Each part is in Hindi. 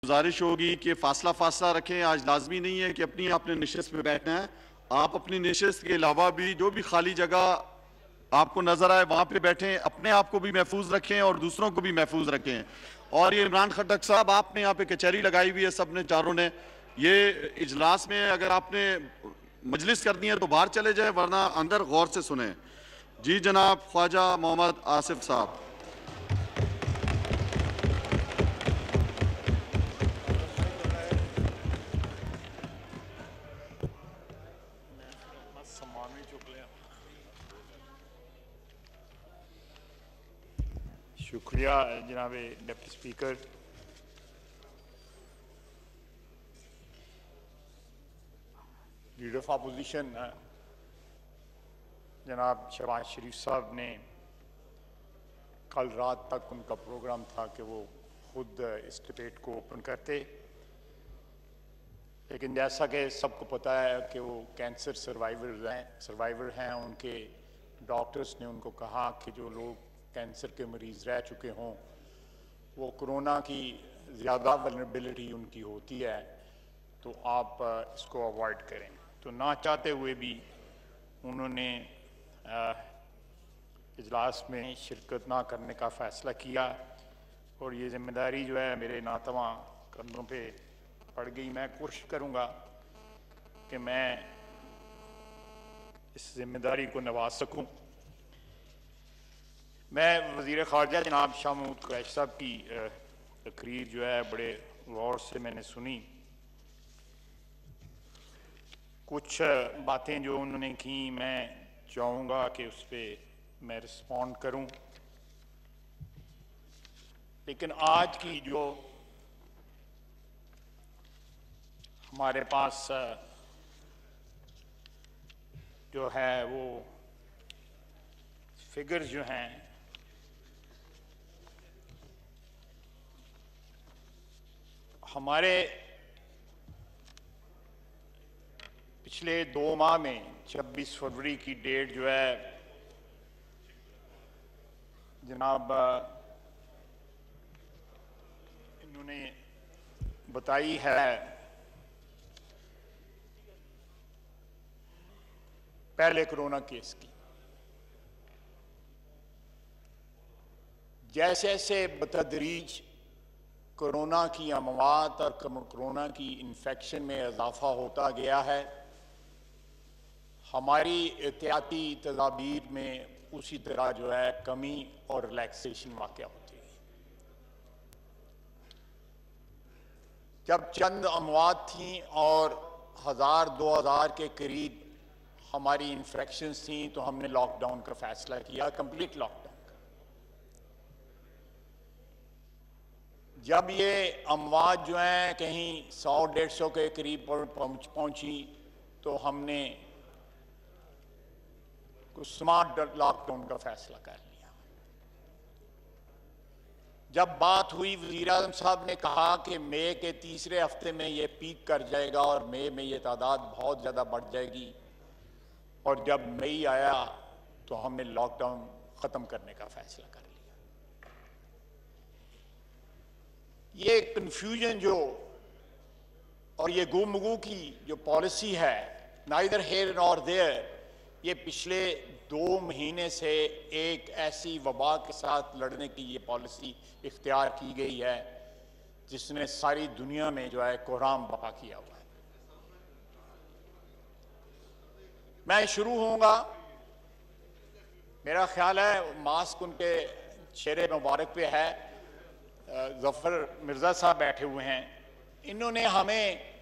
गुजारिश होगी कि फासला फासला रखें। आज लाजमी नहीं है कि अपनी आपने नशिस्त पे बैठना है, आप अपनी नशिस्त के अलावा भी जो भी खाली जगह आपको नजर आए वहां पे बैठें, अपने आप को भी महफूज रखें और दूसरों को भी महफूज रखें। और ये इमरान खट्टक साहब, आपने यहाँ पे कचहरी लगाई हुई है, सब ने चारों ने, ये इजलास में अगर आपने मजलिस करनी है तो बाहर चले जाए, वरना अंदर गौर से सुने। जी जनाब ख्वाजा मोहम्मद आसिफ साहब। शुक्रिया जनाब deputy speaker. Leader of opposition जनाब शहबाज शरीफ साहब ने कल रात तक उनका प्रोग्राम था कि वो खुद इस डिबेट को ओपन करते, लेकिन जैसा कि सबको पता है कि वो कैंसर सर्वाइवर हैं। उनके डॉक्टर्स ने उनको कहा कि जो लोग कैंसर के मरीज़ रह चुके हों, वो कोरोना की ज़्यादा वल्नरेबिलिटी उनकी होती है, तो आप इसको अवॉइड करें। तो ना चाहते हुए भी उन्होंने इजलास में शिरकत ना करने का फ़ैसला किया और ये ज़िम्मेदारी जो है मेरे नातवा कंधों पे पड़ गई। मैं कोशिश करूँगा कि मैं इस ज़िम्मेदारी को निभा सकूँ। मैं वज़ीर ख़ारजा जनाब शाह महमूद कुरैशी साहब की तकरीर जो है बड़े गौर से मैंने सुनी। कुछ बातें जो उन्होंने की मैं चाहूँगा कि उस पर मैं रिस्पॉन्ड करूँ, लेकिन आज की जो हमारे पास जो है वो फिगर्स जो हैं, हमारे पिछले 2 माह में 26 फरवरी की डेट जो है जनाब इन्होंने बताई है, पहले कोरोना केस की। जैसे जैसे बतदरीज कोरोना की अमवात और कोरोना की इन्फेक्शन में इजाफा होता गया है, हमारी एहतियाती तदाबीर में उसी तरह जो है कमी और रिलैक्सेशन वाक़ होती है। जब चंद अमवात थी और 1000-2000 के करीब हमारी इन्फेक्शंस थी, तो हमने लॉकडाउन का फैसला किया, कंप्लीट लॉकडाउन। जब ये अमवात जो हैं कहीं 100-150 के करीब पहुंची, तो हमने कुछ स्मार्ट लॉकडाउन का फैसला कर लिया। जब बात हुई, वज़ीर आज़म साहब ने कहा कि मई के तीसरे हफ्ते में ये पीक कर जाएगा और मई में ये तादाद बहुत ज़्यादा बढ़ जाएगी, और जब मई आया तो हमने लॉकडाउन ख़त्म करने का फैसला कर लिया। ये कन्फ्यूजन जो और ये गुमगू की जो पॉलिसी है, नाइदर हेयर नॉर देयर, ये पिछले 2 महीने से एक ऐसी वबा के साथ लड़ने की ये पॉलिसी इख्तियार की गई है जिसने सारी दुनिया में जो है कोहराम बपा किया हुआ है। मैं शुरू होऊंगा, मेरा ख्याल है मास्क उनके चेहरे मुबारक पे है, ज़फ़र मिर्ज़ा साहब बैठे हुए हैं। इन्होंने हमें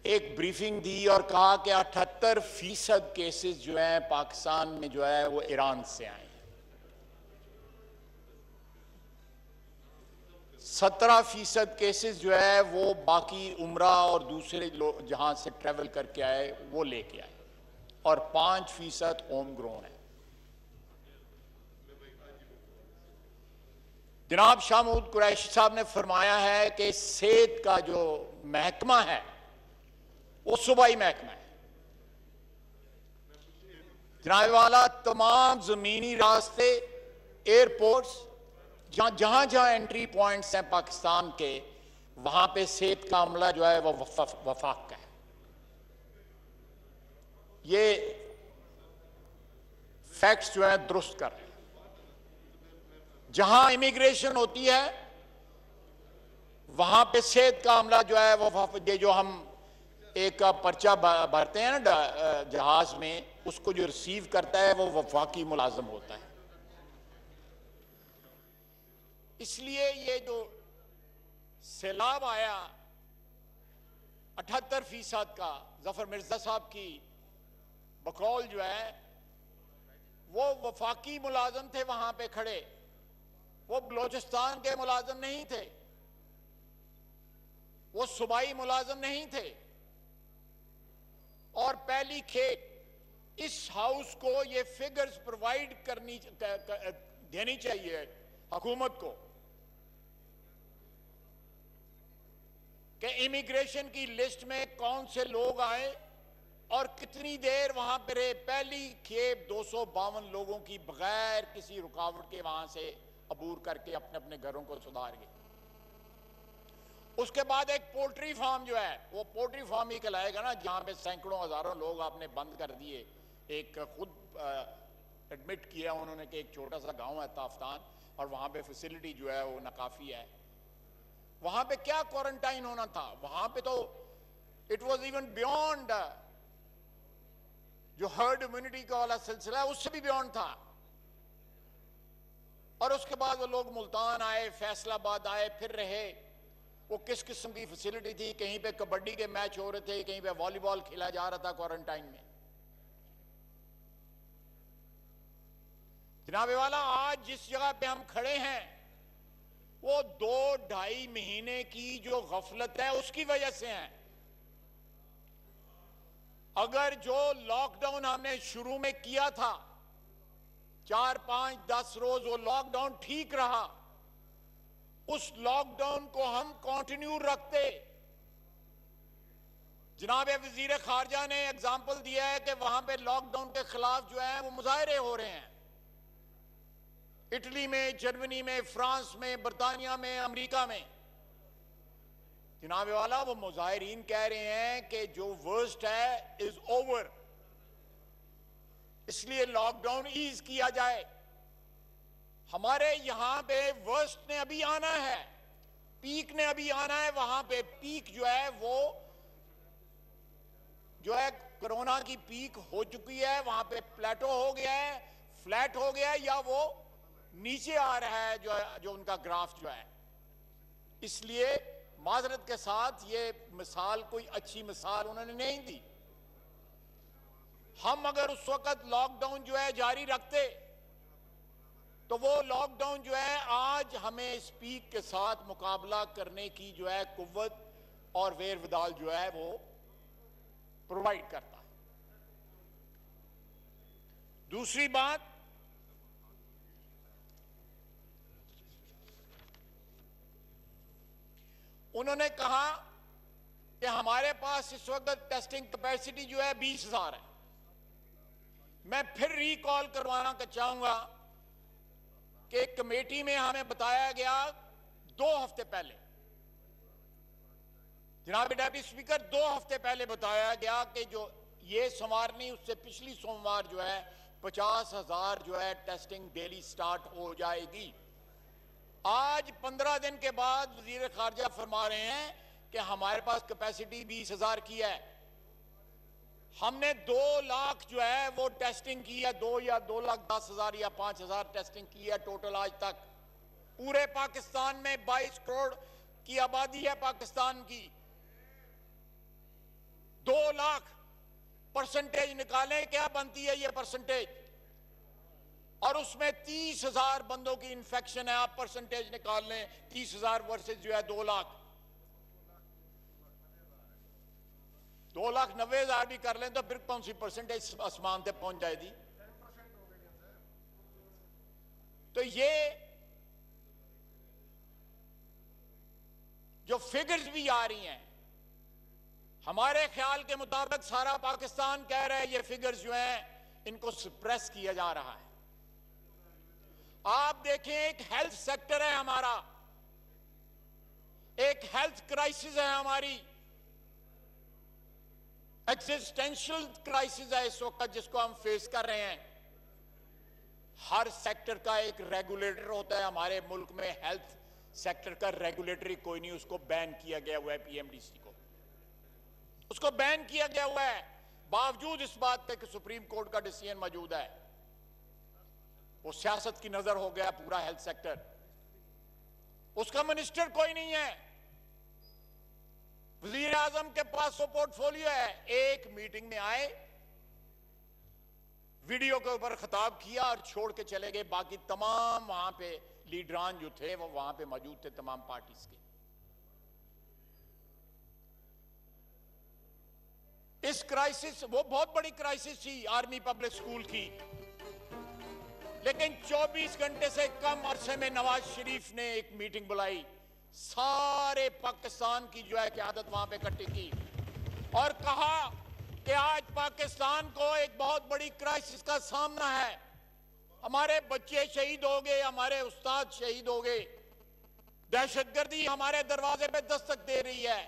एक ब्रीफिंग दी और कहा कि 78% केसेस जो हैं पाकिस्तान में जो है वो ईरान से आए हैं, 17% केसेस जो है वो बाकी उम्रा और दूसरे लोग जहां से ट्रेवल करके आए वो लेके आए, और 5% होम ग्रोन है। जनाब शाह महमूद कुरैशी साहब ने फरमाया है कि सेहत का जो महकमा है वो सूबाई महकमा है। जनाब वाला तमाम जमीनी रास्ते, एयरपोर्ट्स, जहां जहां एंट्री पॉइंट्स हैं पाकिस्तान के, वहां पे सेहत का अमला जो है वो वफाक का है। ये फैक्ट्स जो है दुरुस्त कर रहे हैं। जहां इमिग्रेशन होती है वहां पे सेहत का अमला जो है वो ये जो हम एक पर्चा भरते हैं ना जहाज में, उसको जो रिसीव करता है वो वफाकी मुलाजम होता है। इसलिए ये जो सैलाब आया 78% का, जफर मिर्जा साहब की बकौल जो है वो वफाकी मुलाजम थे वहां पे खड़े, वो बलोचिस्तान के मुलाजम नहीं थे, वो सूबाई मुलाजम नहीं थे। और पहली खेप इस हाउस को ये फिगर्स प्रोवाइड देनी चाहिए हुकूमत को कि इमिग्रेशन की लिस्ट में कौन से लोग आए और कितनी देर वहां पर रहे। पहली खेप 252 लोगों की बगैर किसी रुकावट के वहां से अबूर करके अपने अपने घरों को सुधार गए। उसके बाद एक पोल्ट्री फार्म जो है, वो पोल्ट्री फार्म ही कहलाएगा ना, जहां पे सैकड़ों हजारों लोग आपने बंद कर दिए। एक खुद एडमिट किया उन्होंने कि एक छोटा सा गांव है ताफ्तान, और वहां पे फैसिलिटी जो है वो नाकाफी है। वहां पे क्या क्वारंटाइन होना था, वहां पे तो इट वाज इवन बियॉन्ड जो हर्ड इम्यूनिटी का वाला सिलसिला है, उससे भी बियॉन्ड था। और उसके बाद वो लोग मुल्तान आए, फैसलाबाद आए, फिर रहे। वो किस किस्म की फैसिलिटी थी, कहीं पे कबड्डी के मैच हो रहे थे, कहीं पे वॉलीबॉल खेला जा रहा था क्वारंटाइन में। जनाबे वाला, आज जिस जगह पे हम खड़े हैं वो 2-2.5 महीने की जो गफलत है उसकी वजह से है। अगर जो लॉकडाउन हमने शुरू में किया था 4, 5, 10 रोज, वो लॉकडाउन ठीक रहा, उस लॉकडाउन को हम कंटिन्यू रखते। जनाब वजीर खारजा ने एग्जाम्पल दिया है कि वहां पे लॉकडाउन के खिलाफ जो है वो मुजाहरे हो रहे हैं, इटली में, जर्मनी में, फ्रांस में, बरतानिया में, अमेरिका में। जनाब वाला, वो मुजाहिरीन कह रहे हैं कि जो वर्स्ट है इज ओवर, इसलिए लॉकडाउन ईज किया जाए। हमारे यहां पे वर्स्ट ने अभी आना है, पीक ने अभी आना है। वहां पे पीक जो है वो जो है कोरोना की पीक हो चुकी है, वहां पे प्लेटो हो गया है, फ्लैट हो गया है, या वो नीचे आ रहा है जो उनका ग्राफ जो है। इसलिए माजरत के साथ ये मिसाल कोई अच्छी मिसाल उन्होंने नहीं दी। हम अगर उस वक्त लॉकडाउन जो है जारी रखते तो वो लॉकडाउन जो है आज हमें इस पीक के साथ मुकाबला करने की जो है कुव्वत और वेर विदाल जो है वो प्रोवाइड करता है। दूसरी बात, उन्होंने कहा कि हमारे पास इस वक्त टेस्टिंग कैपेसिटी जो है 20,000 है। मैं फिर रिकॉल करवाना चाहूंगा कि कमेटी में हमें बताया गया 2 हफ्ते पहले, जनाब डेप्टी स्पीकर, 2 हफ्ते पहले बताया गया कि जो ये सोमवार नहीं, उससे पिछली सोमवार जो है 50,000 जो है टेस्टिंग डेली स्टार्ट हो जाएगी। आज 15 दिन के बाद वजीर खारजा फरमा रहे हैं कि हमारे पास कैपेसिटी 20,000 की है। हमने 2 लाख जो है वो टेस्टिंग की है, 2 या 2,10,000 या 5,000 टेस्टिंग की है टोटल आज तक। पूरे पाकिस्तान में 22 करोड़ की आबादी है पाकिस्तान की। 2 लाख परसेंटेज निकालें, क्या बनती है ये परसेंटेज? और उसमें 30,000 बंदों की इंफेक्शन है, आप परसेंटेज निकाल लें, 30,000 वर्सेज जो है 2 लाख, 2,90,000 भी कर लें तो फिर कौन सी परसेंटेज आसमान तक पहुंच जाएगी? तो ये जो फिगर्स भी आ रही हैं, हमारे ख्याल के मुताबिक सारा पाकिस्तान कह रहा है ये फिगर्स जो हैं इनको सप्रेस किया जा रहा है। आप देखें, एक हेल्थ सेक्टर है हमारा, एक हेल्थ क्राइसिस है हमारी, एक्सिस्टेंशियल क्राइसिस है इस वक्त जिसको हम फेस कर रहे हैं। हर सेक्टर का एक रेगुलेटर होता है हमारे मुल्क में, हेल्थ सेक्टर का रेगुलेटरी कोई नहीं, उसको बैन किया गया हुआ है। पीएमडीसी को उसको बैन किया गया हुआ है, बावजूद इस बात के कि सुप्रीम कोर्ट का डिसीजन मौजूद है। वो सियासत की नजर हो गया पूरा हेल्थ सेक्टर, उसका मिनिस्टर कोई नहीं है। वजीर आजम के पास वो पोर्टफोलियो है, एक मीटिंग में आए, वीडियो के ऊपर खिताब किया और छोड़ के चले गए। बाकी तमाम वहां पे लीडरान जो थे वो वहां पे मौजूद थे, तमाम पार्टीज के। इस क्राइसिस, वो बहुत बड़ी क्राइसिस थी आर्मी पब्लिक स्कूल की, लेकिन 24 घंटे से कम अरसे में नवाज शरीफ ने एक मीटिंग बुलाई, सारे पाकिस्तान की जो है क़यादत वहां पे इकट्ठी की और कहा कि आज पाकिस्तान को एक बहुत बड़ी क्राइसिस का सामना है। हमारे बच्चे शहीद हो गए, हमारे उस्ताद शहीद हो गए, दहशतगर्दी हमारे दरवाजे पे दस्तक दे रही है।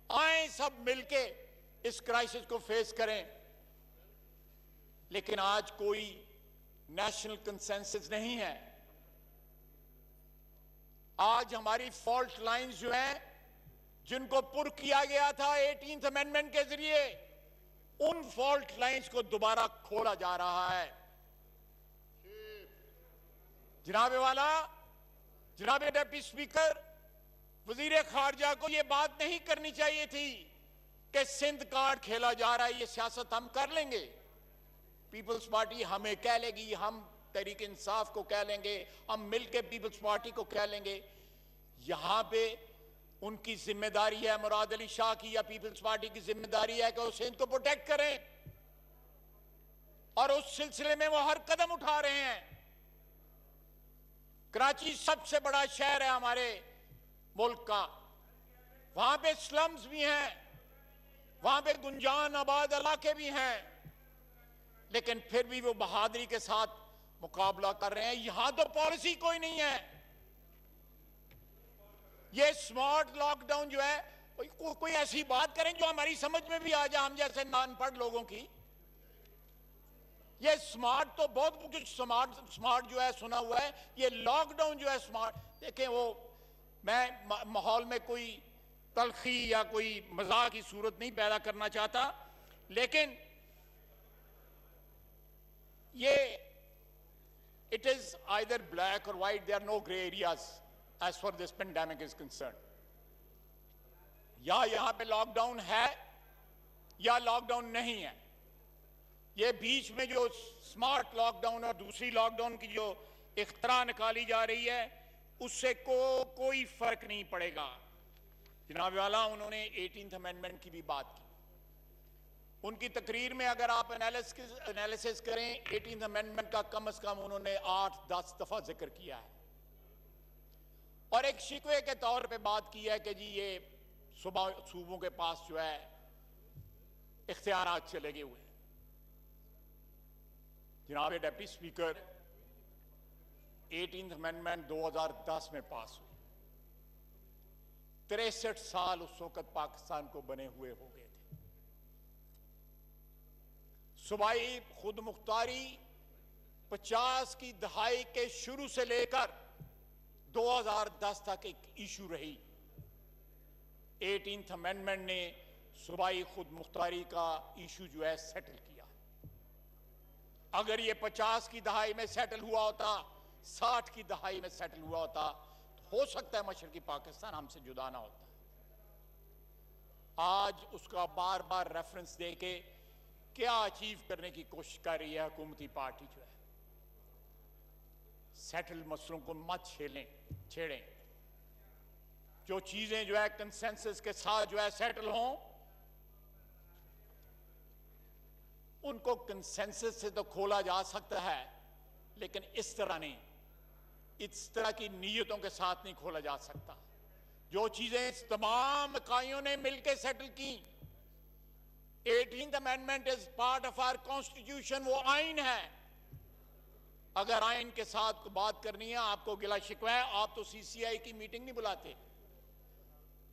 आए सब मिलके इस क्राइसिस को फेस करें। लेकिन आज कोई नेशनल कंसेंसस नहीं है। आज हमारी फॉल्ट लाइंस जो हैं, जिनको पुर किया गया था 18th अमेंडमेंट के जरिए, उन फॉल्ट लाइंस को दोबारा खोला जा रहा है। जनाबे वाला, जनाबे डिप्टी स्पीकर, वजीर खारजा को यह बात नहीं करनी चाहिए थी कि सिंध कार्ड खेला जा रहा है, ये सियासत हम कर लेंगे। पीपल्स पार्टी हमें कह लेगी, हम तहरीक इंसाफ को कह लेंगे, हम मिलकर पीपल्स पार्टी को कह लेंगे। यहां पे उनकी जिम्मेदारी है, मुराद अली शाह की या पीपल्स पार्टी की जिम्मेदारी है कि वो सिंध को प्रोटेक्ट करें, और उस सिलसिले में वो हर कदम उठा रहे हैं। कराची सबसे बड़ा शहर है हमारे मुल्क का, वहां पे स्लम्स भी हैं, वहां पे गुंजान आबाद इलाके भी हैं, लेकिन फिर भी वो बहादुरी के साथ मुकाबला कर रहे हैं। यहां तो पॉलिसी कोई नहीं है। ये स्मार्ट लॉकडाउन जो है, कोई ऐसी बात करें जो हमारी समझ में भी आ जाए, हम जैसे अनपढ़ लोगों की। ये स्मार्ट तो बहुत कुछ स्मार्ट जो है सुना हुआ है, ये लॉकडाउन जो है स्मार्ट। देखें, वो मैं माहौल में कोई तलखी या कोई मजाक की सूरत नहीं पैदा करना चाहता, लेकिन ये इट इज आइदर ब्लैक और white, there are no grey areas as for this pandemic is concern. या यहां पे लॉकडाउन है या लॉकडाउन नहीं है। ये बीच में जो स्मार्ट लॉकडाउन और दूसरी लॉकडाउन की जो इख्तरा निकाली जा रही है, उससे कोई फर्क नहीं पड़ेगा। जनाब वाला, उन्होंने 18th अमेंडमेंट की भी बात की। उनकी तकरीर में अगर आप एनालिसिस करें, 18th अमेंडमेंट का कम से कम उन्होंने 8-10 दफा जिक्र किया है, और एक शिकवे के तौर पे बात की है कि जी ये सूबों के पास जो है इख्तियारात चले गए हुए हैं। जनाब डिप्टी स्पीकर, 18th अमेंडमेंट 2010 में पास हुई, 63 साल उस वक्त पाकिस्तान को बने हुए हो गए थे। सूबाई खुद मुख्तारी 50 की दहाई के शुरू से लेकर 2010 तक एक इशू रही। 18th अमेंडमेंट ने सूबाई खुद मुख्तारी का इशू जो है सेटल किया। अगर ये 50 की दहाई में सेटल हुआ होता, 60 की दहाई में सेटल हुआ होता, तो हो सकता है मशरकी पाकिस्तान हमसे जुदा ना होता। आज उसका बार बार रेफरेंस देके क्या अचीव करने की कोशिश कर रही है हुकूमती पार्टी जो है। सेटल मसलों को मत छेड़ें। जो चीजें जो है कंसेंसस के साथ जो है सेटल हों, उनको कंसेंसस से तो खोला जा सकता है, लेकिन इस तरह नहीं, इस तरह की नीयतों के साथ नहीं खोला जा सकता। जो चीजें इस तमाम इकाइयों ने मिलकर सेटल की, 18th amendment is part of our constitution, वो आइन है। अगर आइन के साथ बात करनी है, आपको गिला शिकवा है, आप तो CCI की मीटिंग नहीं बुलाते,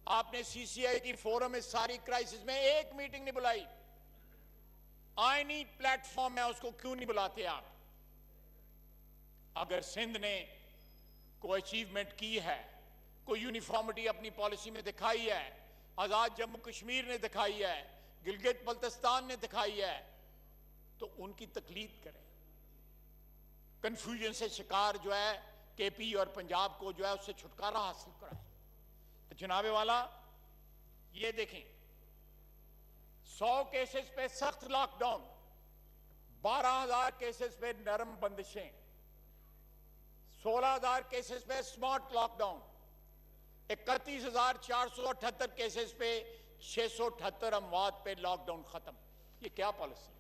आपने सीसीआई की फोरम में सारी क्राइसिस में एक मीटिंग नहीं बुलाई। आईनी प्लेटफॉर्म है, उसको क्यों नहीं बुलाते आप? अगर सिंध ने कोई अचीवमेंट की है, कोई यूनिफॉर्मिटी अपनी पॉलिसी में दिखाई है, आजाद जम्मू कश्मीर ने दिखाई है, गिलगित बल्तिस्तान ने दिखाई है, तो उनकी तकलीद करें। कंफ्यूजन से शिकार जो है केपी और पंजाब को जो है उससे छुटकारा हासिल कराएं। तो जनाबे वाला ये देखें, 100 केसेस पे सख्त लॉकडाउन, 12,000 केसेस पे नरम बंदिशें, 16,000 केसेस पे स्मार्ट लॉकडाउन, 31,478 केसेस पे 678 अमवात पे लॉकडाउन खत्म। ये क्या पॉलिसी?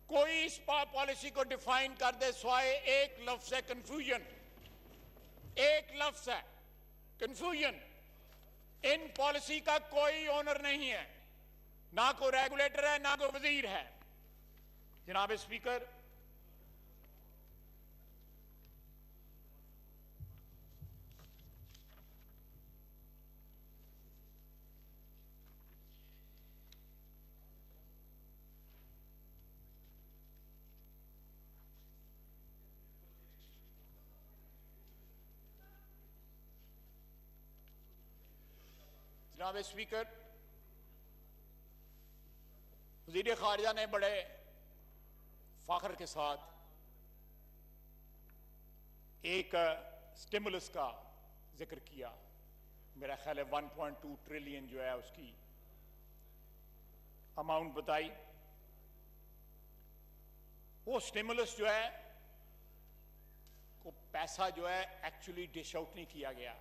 कोई इस पॉलिसी को डिफाइन कर दे, स्वाय एक लफ्ज है कंफ्यूजन। एक लफ्ज है कंफ्यूजन। इन पॉलिसी का कोई ओनर नहीं है, ना कोई रेगुलेटर है, ना कोई वजीर है। जनाब स्पीकर, जनाब स्पीकर, वज़ीर खारजा ने बड़े फख्र के साथ एक स्टिमुलस का जिक्र किया। मेरा ख्याल है 1.2 ट्रिलियन जो है उसकी अमाउंट बताई। वो स्टिमुलस जो है को पैसा जो है एक्चुअली डिश आउट नहीं किया गया।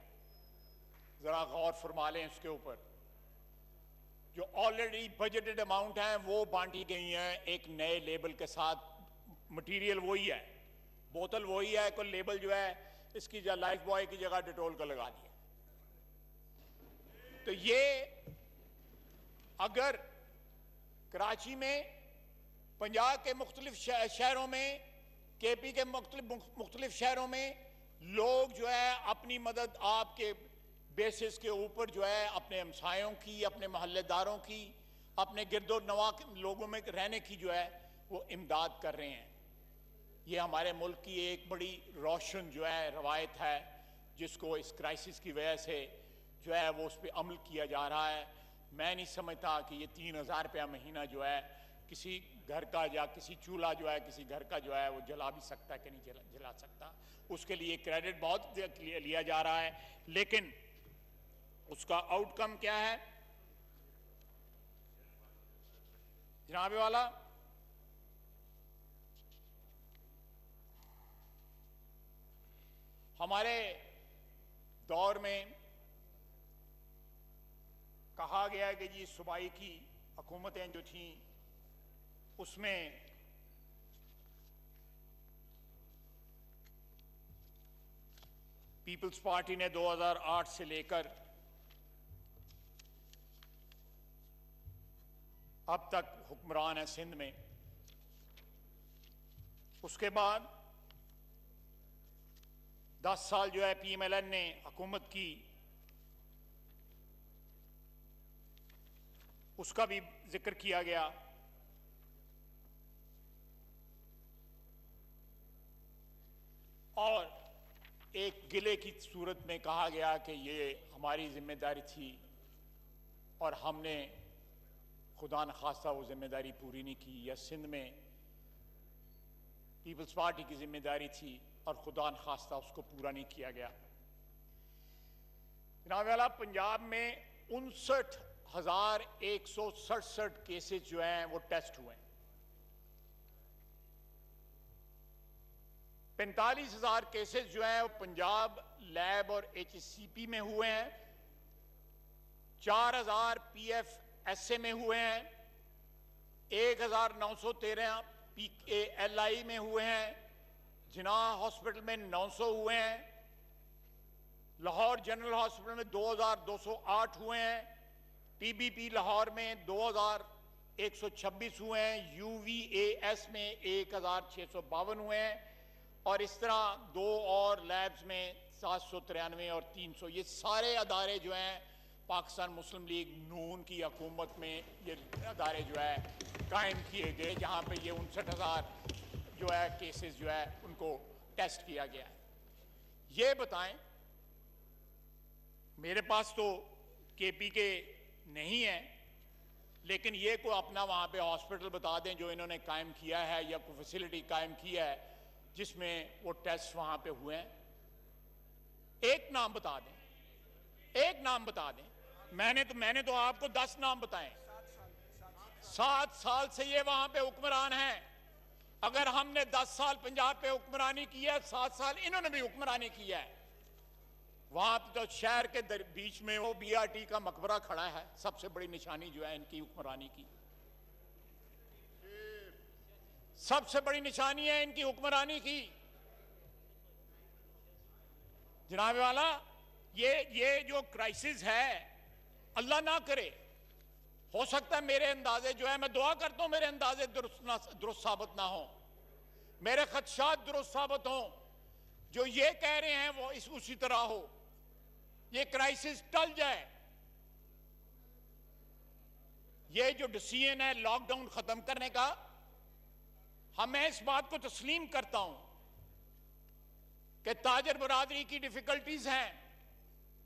जरा गौर फरमा लें उसके ऊपर। जो ऑलरेडी बजटेड अमाउंट है वो बांटी गई हैं एक नए लेबल के साथ। मटेरियल वही है, बोतल वही है, कोई लेबल जो है इसकी लाइफ बॉय की जगह डिटोल का लगा दिया। तो ये अगर कराची में, पंजाब के मुख्तलिफ शहरों में, केपी के मुख्तलिफ शहरों में लोग जो है अपनी मदद आपके बेसिस के ऊपर जो है अपने हमसायों की, अपने मोहल्लेदारों की, अपने गिरदो नवा लोगों में रहने की जो है वो इमदाद कर रहे हैं। ये हमारे मुल्क की एक बड़ी रोशन जो है रवायत है, जिसको इस क्राइसिस की वजह से जो है वो उस पर अमल किया जा रहा है। मैं नहीं समझता कि ये 3,000 रुपया महीना जो है किसी घर का या किसी चूल्हा जो है किसी घर का जो है वो जला भी सकता है कि नहीं जला सकता। उसके लिए क्रेडिट बहुत लिया जा रहा है, लेकिन उसका आउटकम क्या है? जनाबे वाला, हमारे दौर में कहा गया है कि जी सूबाई की हुकूमतें जो थीं उसमें पीपल्स पार्टी ने 2008 से लेकर अब तक हुक्मरान है सिंध में। उसके बाद 10 साल जो है पीएमएलएन ने हुकूमत की, उसका भी जिक्र किया गया। और एक गिले की सूरत में कहा गया कि ये हमारी जिम्मेदारी थी और हमने खुदा न खास्ता वो जिम्मेदारी पूरी नहीं की, या सिंध में पीपल्स पार्टी की जिम्मेदारी थी और खुदा न खास्ता उसको पूरा नहीं किया गया। जनाब वाला, पंजाब में 59,167 केसेस जो हैं वो टेस्ट हुए हैं। 45,000 केसेस जो हैं वो पंजाब लैब और एचसीपी में हुए हैं। 4,000 पीएफएसए में हुए हैं। 1,913 पीएलआई में हुए हैं। जिनाह हॉस्पिटल में 900 हुए हैं। लाहौर जनरल हॉस्पिटल में 2,208 हुए हैं। टीबीपी लाहौर में 2,126 हुए हैं। यूवीएएस में 1,652 हुए हैं। और इस तरह 2 और लैब्स में 793 और 300, ये सारे अदारे जो हैं पाकिस्तान मुस्लिम लीग नून की हुकूमत में ये अदारे जो है कायम किए गए, जहाँ पे ये 59,000 जो है केसेस जो है उनको टेस्ट किया गया है। ये बताएं, मेरे पास तो केपी के नहीं है, लेकिन ये कोई अपना वहाँ पे हॉस्पिटल बता दें जो इन्होंने कायम किया है या कोई फैसिलिटी कायम किया है जिसमें वो टेस्ट वहाँ पे हुए हैं। एक नाम बता दें, एक नाम बता दें। मैंने तो आपको 10 नाम बताए। 7 साल से ये वहां पे हुक्मरान हैं। अगर हमने 10 साल पंजाब पे हुक्मरानी की है, 7 साल इन्होंने भी हुक्मरानी की है। वहां तो शहर के बीच में वो बीआरटी का मकबरा खड़ा है, सबसे बड़ी निशानी जो है इनकी हुक्मरानी की, सबसे बड़ी निशानी है इनकी हुक्मरानी की। जनाब वाला, ये जो क्राइसिस है, अल्लाह ना करे, हो सकता है मेरे अंदाजे जो है, मैं दुआ करता हूं मेरे अंदाजे दुरुस्त साबित ना हो, मेरे खदशात दुरुस्त साबित हो, जो ये कह रहे हैं वो उसी तरह हो, ये क्राइसिस टल जाए। ये जो डिसीजन है लॉकडाउन खत्म करने का, मैं इस बात को तस्लीम करता हूं कि ताजर बरादरी की डिफिकल्टीज हैं,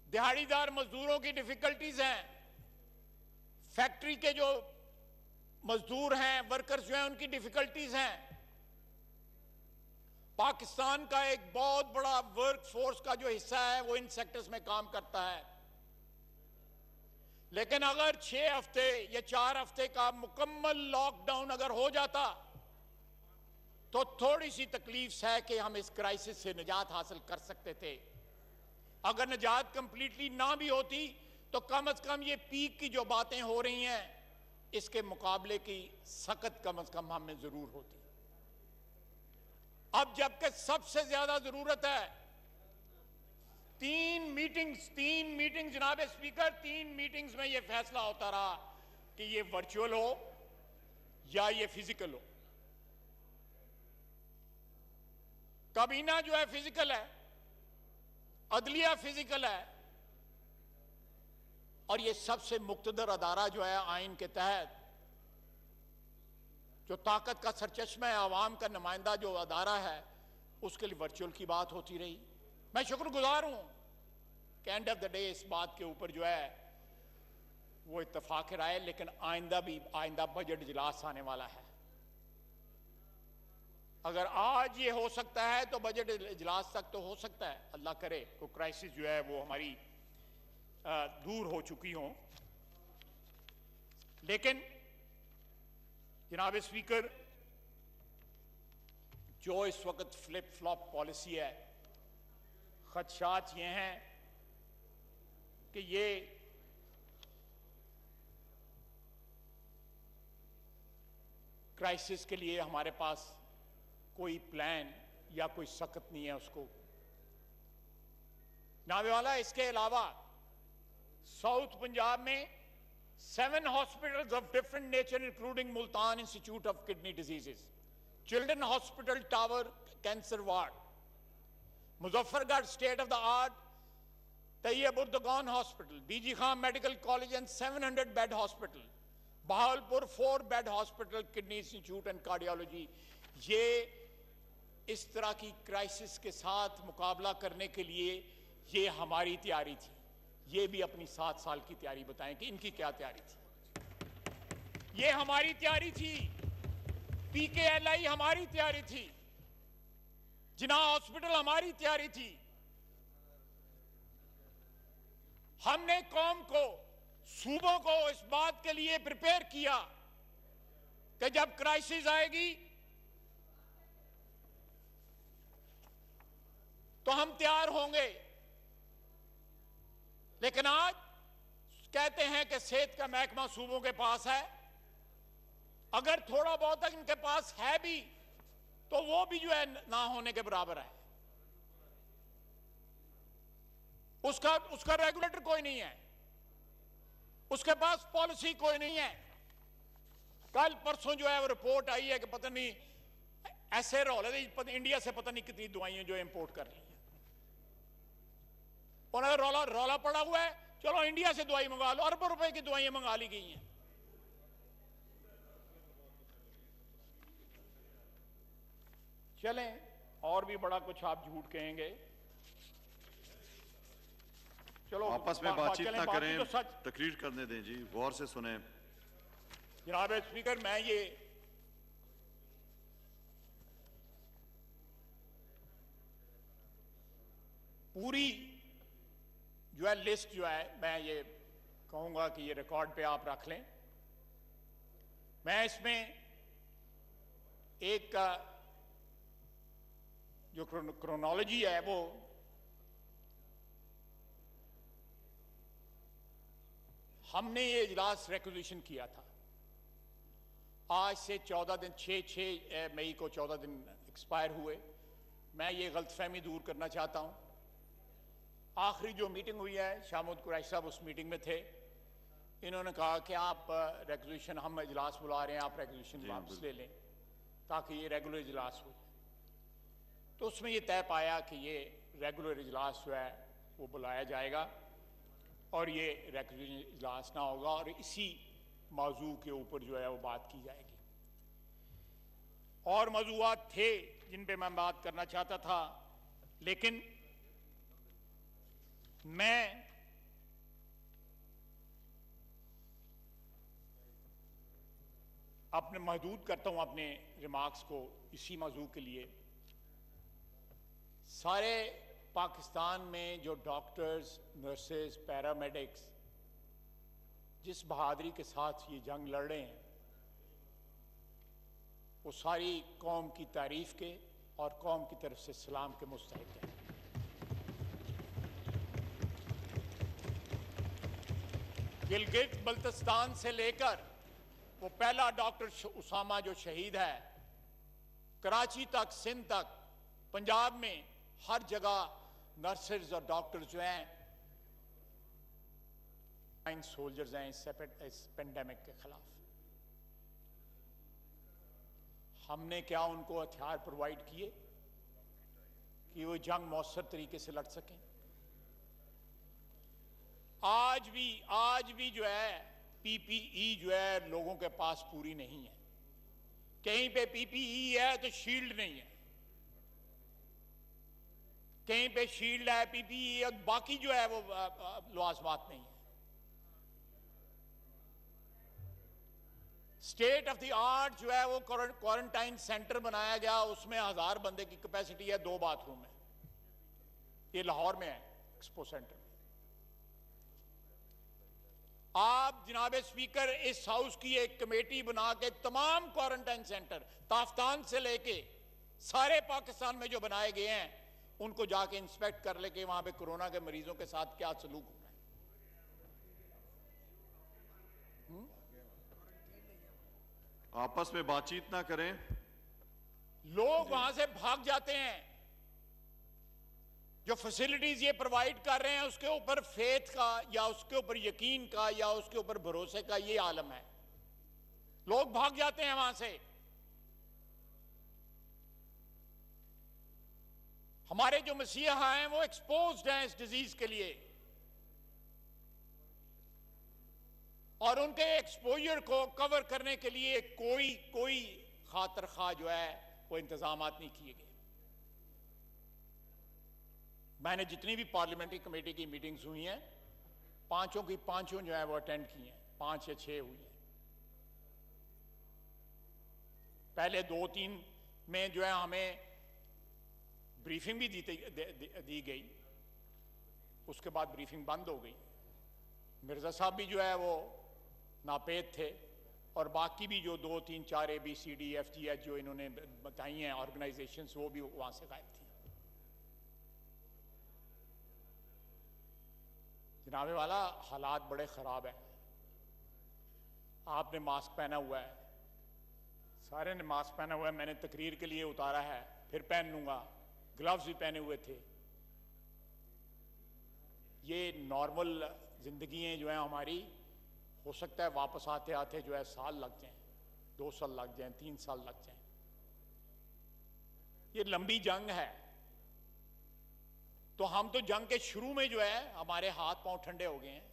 दिहाड़ीदार मजदूरों की डिफिकल्टीज हैं, फैक्ट्री के जो मजदूर हैं, वर्कर्स जो हैं, उनकी डिफिकल्टीज हैं। पाकिस्तान का एक बहुत बड़ा वर्क फोर्स का जो हिस्सा है वो इन सेक्टर्स में काम करता है, लेकिन अगर 6 हफ्ते या 4 हफ्ते का मुकम्मल लॉकडाउन अगर हो जाता तो थोड़ी सी तकलीफ है कि हम इस क्राइसिस से निजात हासिल कर सकते थे। अगर निजात कंप्लीटली ना भी होती तो कम से कम ये पीक की जो बातें हो रही हैं इसके मुकाबले की सख्त कम से कम हमें जरूर होती। अब जबकि सबसे ज्यादा जरूरत है, 3 मीटिंग्स जनाब स्पीकर, 3 मीटिंग्स में यह फैसला होता रहा कि ये वर्चुअल हो या ये फिजिकल हो। काबीना जो है फिजिकल है, अदलिया फिजिकल है, और ये सबसे मुक्तदर अदारा जो है आइन के तहत, जो ताकत का सरचश्मा है, आवाम का नुमाइंदा जो अदारा है, उसके लिए वर्चुअल की बात होती रही। मैं शुक्रगुजार हूं कि एंड ऑफ द डे इस बात के ऊपर जो है वो इत्तफाक राय, लेकिन आइंदा बजट इजलास आने वाला है। अगर आज ये हो सकता है तो बजट इजलास तक तो हो सकता है, अल्लाह करे को क्राइसिस जो है वो हमारी दूर हो चुकी हो। लेकिन जनाब स्पीकर, जो इस वक्त फ्लिप फ्लॉप पॉलिसी है, खदशात ये हैं कि ये क्राइसिस के लिए हमारे पास कोई प्लान या कोई सख्त नहीं है उसको नावे वाला। इसके अलावा साउथ पंजाब में 7 hospitals of different nature including Multan institute of kidney diseases, children hospital tower cancer ward, Muzaffargarh state of the art Tayyip Erdogan hospital, बीजी Khan medical college and 700 bed hospital, Bahawalpur 4 bed hospital kidney institute and cardiology. ये इस तरह की क्राइसिस के साथ मुकाबला करने के लिए ये हमारी तैयारी थी। ये भी अपनी 7 साल की तैयारी बताएं कि इनकी क्या तैयारी थी। ये हमारी तैयारी थी, पीकेएलआई हमारी तैयारी थी, जिन्ना हॉस्पिटल हमारी तैयारी थी। हमने कौम को, सूबों को इस बात के लिए प्रिपेयर किया कि जब क्राइसिस आएगी तो हम तैयार होंगे। लेकिन आज कहते हैं कि सेहत का महकमा सूबों के पास है, अगर थोड़ा बहुत तक इनके पास है भी तो वो भी जो है ना होने के बराबर है। उसका रेगुलेटर कोई नहीं है, उसके पास पॉलिसी कोई नहीं है। कल परसों जो है वो रिपोर्ट आई है कि पता नहीं ऐसे रोल है, इंडिया से पता नहीं कितनी दवाइयां जो इंपोर्ट कर रही हैं। उन्होंने रौला रौला पड़ा हुआ है, चलो इंडिया से दवाई मंगा लो, अरबों रुपए की दवाइयां मंगा ली गई हैं। चलें, और भी बड़ा कुछ आप झूठ कहेंगे। चलो आपस में बातचीत ना करें, तो सच। तकरीर करने दें जी, गौर से सुने। जनाब स्पीकर, मैं ये पूरी जो है लिस्ट जो है, मैं ये कहूंगा कि ये रिकॉर्ड पे आप रख लें। मैं इसमें एक जो क्रोनोलॉजी है वो हमने ये इजलास रिक्वेजिशन किया था, आज से 14 दिन, 6 मई को 14 दिन एक्सपायर हुए। मैं ये गलतफहमी दूर करना चाहता हूं। आखिरी जो मीटिंग हुई है, शामुद कुरैशी साहब उस मीटिंग में थे, इन्होंने कहा कि आप रेगुलेशन, हम इजलास बुला रहे हैं, आप रेगुलेशन वापस ले लें ताकि ये रेगुलर इजलास हो। तो उसमें ये तय पाया कि ये रेगुलर इजलास जो है वो बुलाया जाएगा और ये रेगुलर इजलास ना होगा और इसी मौजू के ऊपर जो है वो बात की जाएगी। और मौजूआत थे जिन पे मैं बात करना चाहता था, लेकिन मैं अपने महदूद करता हूं अपने रिमार्क्स को इसी मौजू के लिए। सारे पाकिस्तान में जो डॉक्टर्स, नर्सेज, पैरामेडिक्स जिस बहादुरी के साथ ये जंग लड़ रहे हैं, वो सारी कौम की तारीफ के और कौम की तरफ से सलाम के मुस्तहिक हैं। गिलगित बल्तिस्तान से लेकर वो पहला डॉक्टर उसामा जो शहीद है, कराची तक, सिंध तक, पंजाब में हर जगह नर्सेज और डॉक्टर्स जो हैं सोल्जर्स हैं इस पेंडेमिक के खिलाफ। हमने क्या उनको हथियार प्रोवाइड किए कि वो जंग मौसर तरीके से लड़ सकें? आज भी जो है पीपीई जो है लोगों के पास पूरी नहीं है। कहीं पे पीपीई है तो शील्ड नहीं है, कहीं पे शील्ड है, पीपीई, और बाकी जो है वो लवाजमात नहीं है। स्टेट ऑफ द आर्ट जो है वो क्वारंटाइन सेंटर बनाया गया, उसमें 1000 बंदे की कैपेसिटी है, 2 बाथरूम है। ये लाहौर में है, एक्सपो सेंटर में। आप जनाब स्पीकर इस हाउस की एक कमेटी बना के तमाम क्वारंटाइन सेंटर ताफ्तान से लेके सारे पाकिस्तान में जो बनाए गए हैं उनको जाके इंस्पेक्ट कर ले कि वहां पे कोरोना के मरीजों के साथ क्या सलूक हो रहा है। आपस में बातचीत ना करें। लोग वहां से भाग जाते हैं। जो फैसिलिटीज ये प्रोवाइड कर रहे हैं उसके ऊपर फेथ का या उसके ऊपर यकीन का या उसके ऊपर भरोसे का ये आलम है। लोग भाग जाते हैं वहां से। हमारे जो मसीहा हैं वो एक्सपोज्ड हैं इस डिजीज के लिए, और उनके एक्सपोजर को कवर करने के लिए कोई खातिर खा जो है वो इंतजाम नहीं किए गए। मैंने जितनी भी पार्लियामेंट्री कमेटी की मीटिंग्स हुई हैं, पांचों की पांचों जो है वो अटेंड की हैं, 5 या 6 हुई हैं। पहले 2-3 में जो है हमें ब्रीफिंग भी दी गई, उसके बाद ब्रीफिंग बंद हो गई। मिर्जा साहब भी जो है वो नापेद थे, और बाकी भी जो 2-3-4 ABCD FGH जो इन्होंने बताई हैं ऑर्गेनाइजेशंस, वो भी वहां से गायब थी। जनाबे वाला, हालात बड़े खराब है। आपने मास्क पहना हुआ है, सारे ने मास्क पहना हुआ है, मैंने तकरीर के लिए उतारा है, फिर पहन लूंगा। ग्लव्स भी पहने हुए थे। ये नॉर्मल जिंदगी जो है हमारी, हो सकता है वापस आते आते जो है साल लग जाएं, 2 साल लग जाएं, 3 साल लग जाएं। ये लंबी जंग है। तो हम तो जंग के शुरू में जो है हमारे हाथ पांव ठंडे हो गए हैं।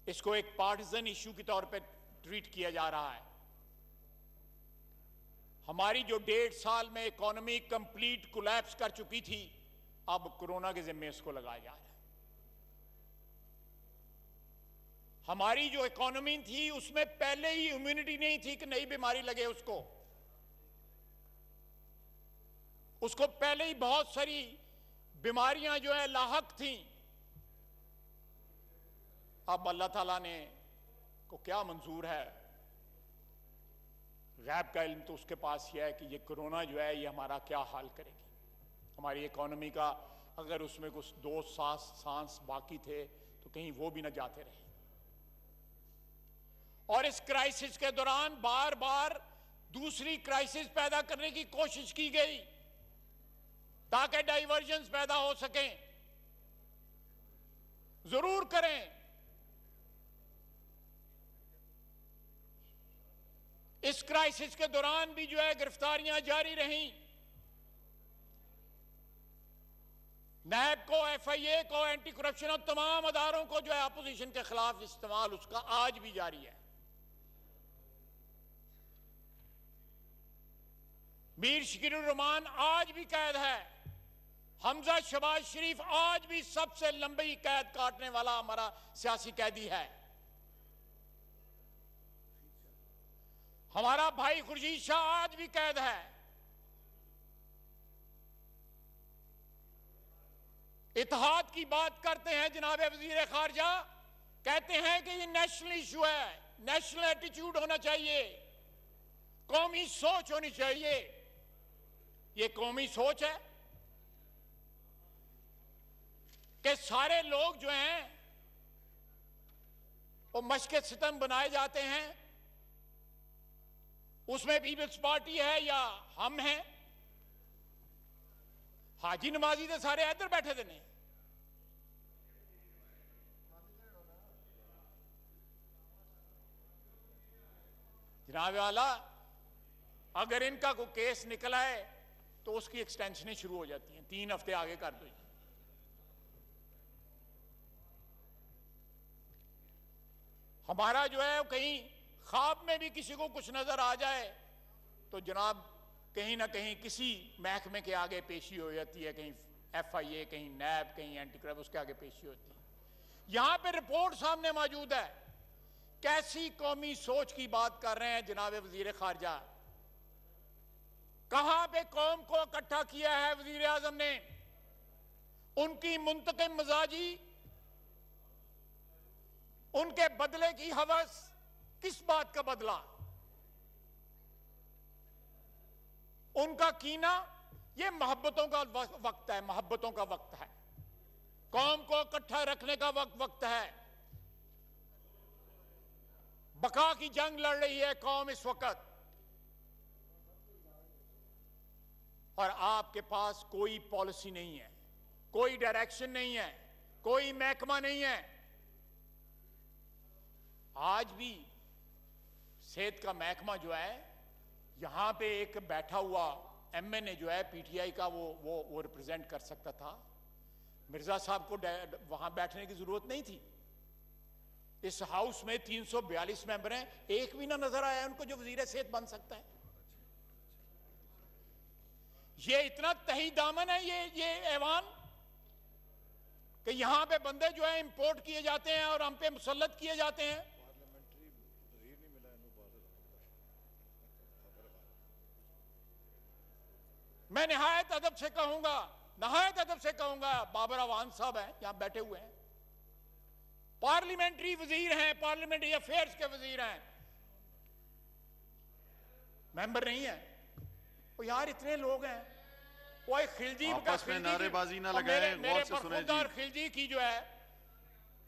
इसको एक पार्टिजन इश्यू के तौर पे ट्रीट किया जा रहा है। हमारी जो 1.5 साल में इकोनॉमी कंप्लीट कोलैप्स कर चुकी थी, अब कोरोना के जिम्मे इसको लगाया जा रहा है। हमारी जो इकोनॉमी थी उसमें पहले ही इम्यूनिटी नहीं थी कि नई बीमारी लगे उसको पहले ही बहुत सारी बीमारियां जो है लाहक थी। अब अल्लाह ताला ने को क्या मंजूर है, गैब का इल्म तो उसके पास ही है कि ये कोरोना जो है ये हमारा क्या हाल करेगी। हमारी इकोनॉमी का अगर उसमें कुछ 2 सांस बाकी थे तो कहीं वो भी ना जाते रहे। और इस क्राइसिस के दौरान बार बार दूसरी क्राइसिस पैदा करने की कोशिश की गई ताकि डाइवर्जन्स पैदा हो सकें। जरूर करें। इस क्राइसिस के दौरान भी जो है गिरफ्तारियां जारी रहीं। नैब को, FIA को, एंटी करप्शन और तमाम अदारों को जो है अपोजिशन के खिलाफ इस्तेमाल उसका आज भी जारी है। मीर शकीरुर रहमान आज भी कैद है। हमजा शहबाज शरीफ आज भी सबसे लंबी कैद काटने वाला हमारा सियासी कैदी है। हमारा भाई खुर्शीद शाह आज भी कैद है। इत्तेहाद की बात करते हैं जनाब वजीर खारजा, कहते हैं कि ये नेशनल इशू है, नेशनल एटीट्यूड होना चाहिए, कौमी सोच होनी चाहिए। ये कौमी सोच है कि सारे लोग जो हैं वो मशक़े सितम बनाए जाते हैं, उसमें पीपल्स पार्टी है या हम हैं। हाजी नमाजी तो सारे इधर बैठे थे नहीं। जनाब वाला, अगर इनका कोई केस निकला है तो उसकी एक्सटेंशनें शुरू हो जाती हैं, 3 हफ्ते आगे कर दो। हमारा जो है कहीं ख्वाब में भी किसी को कुछ नजर आ जाए तो जनाब कहीं ना कहीं किसी महकमे के आगे पेशी हो जाती है, कहीं FIA, कहीं नैब, कहीं एंटी करप्शन, उसके आगे पेशी होती है। यहां पे रिपोर्ट सामने मौजूद है। कैसी कौमी सोच की बात कर रहे हैं जनाब वजीर खारजा? कहां पे कौम को इकट्ठा किया है वजीर आजम ने? उनकी मुंतकिम मिजाजी, उनके बदले की हवस, किस बात का बदला? उनका कीना, ये मोहब्बतों का वक्त है, मोहब्बतों का वक्त है, कौम को इकट्ठा रखने का वक्त है। बका की जंग लड़ रही है कौम इस वक्त, और आपके पास कोई पॉलिसी नहीं है, कोई डायरेक्शन नहीं है, कोई महकमा नहीं है। आज भी सेहत का महकमा जो है, यहां पे एक बैठा हुआ MNA जो है PTI का वो रिप्रेजेंट कर सकता था। मिर्जा साहब को वहां बैठने की जरूरत नहीं थी। इस हाउस में 342 मेंबर हैं, एक भी ना नजर आया उनको जो वजीर सेहत बन सकता है। ये इतना तही दामन है ये ऐवान कि यहां पे बंदे जो है इंपोर्ट किए जाते हैं और हम पे मुसल्लत किए जाते हैं। मैं नहायत अदब से कहूंगा, नहायत अदब से कहूंगा, बाबर अवान साहब हैं यहां बैठे हुए हैं, पार्लियामेंट्री वजीर हैं, पार्लियामेंट्री अफेयर्स के वजीर हैं, मेंबर नहीं है। वो यार इतने लोग हैं, वो एक खिलजी आपस में नारेबाजी ना लगाएं, गौर से सुने जी। खिलजी की जो है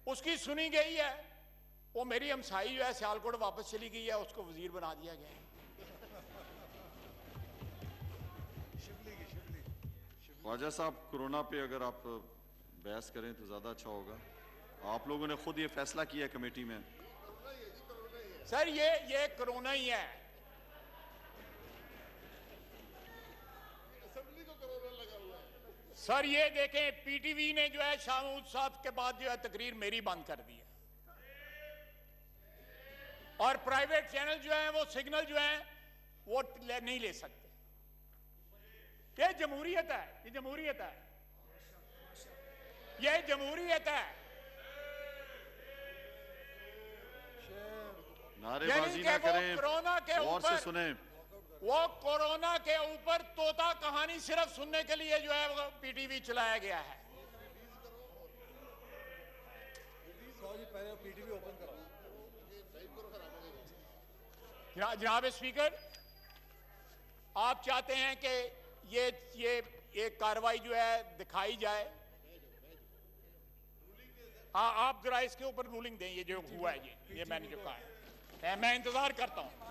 उसकी सुनी गई है। वो मेरी हमसाई जो है सियालकोट वापस चली गई है, उसको वजीर बना दिया गया है। ख्वाजा साहब, कोरोना पे अगर आप बहस करें तो ज़्यादा अच्छा होगा। आप लोगों ने खुद ये फैसला किया कमेटी में। सर ये कोरोना ही है। असेंबली को कोरोना लगा सर ये देखें, पीटीवी ने जो है शाह महमूद साहब के बाद जो है तकरीर मेरी बंद कर दी है, और प्राइवेट चैनल जो है वो सिग्नल जो है वो नहीं ले सकते। ये जमहूरियत है, ये जमहूरियत है, ये जमहूरियत है। नारेबाजी ना करें, कोरोना के गौर से सुने। वो कोरोना के ऊपर तोता कहानी सिर्फ सुनने के लिए जो है वो पीटीवी चलाया गया है। जनाब स्पीकर, आप चाहते हैं कि ये कार्रवाई जो है दिखाई जाए। हाँ, आप जरा इसके ऊपर रूलिंग दें, ये जो हुआ है ये मैंने जो कहा है, मैं इंतजार करता हूं।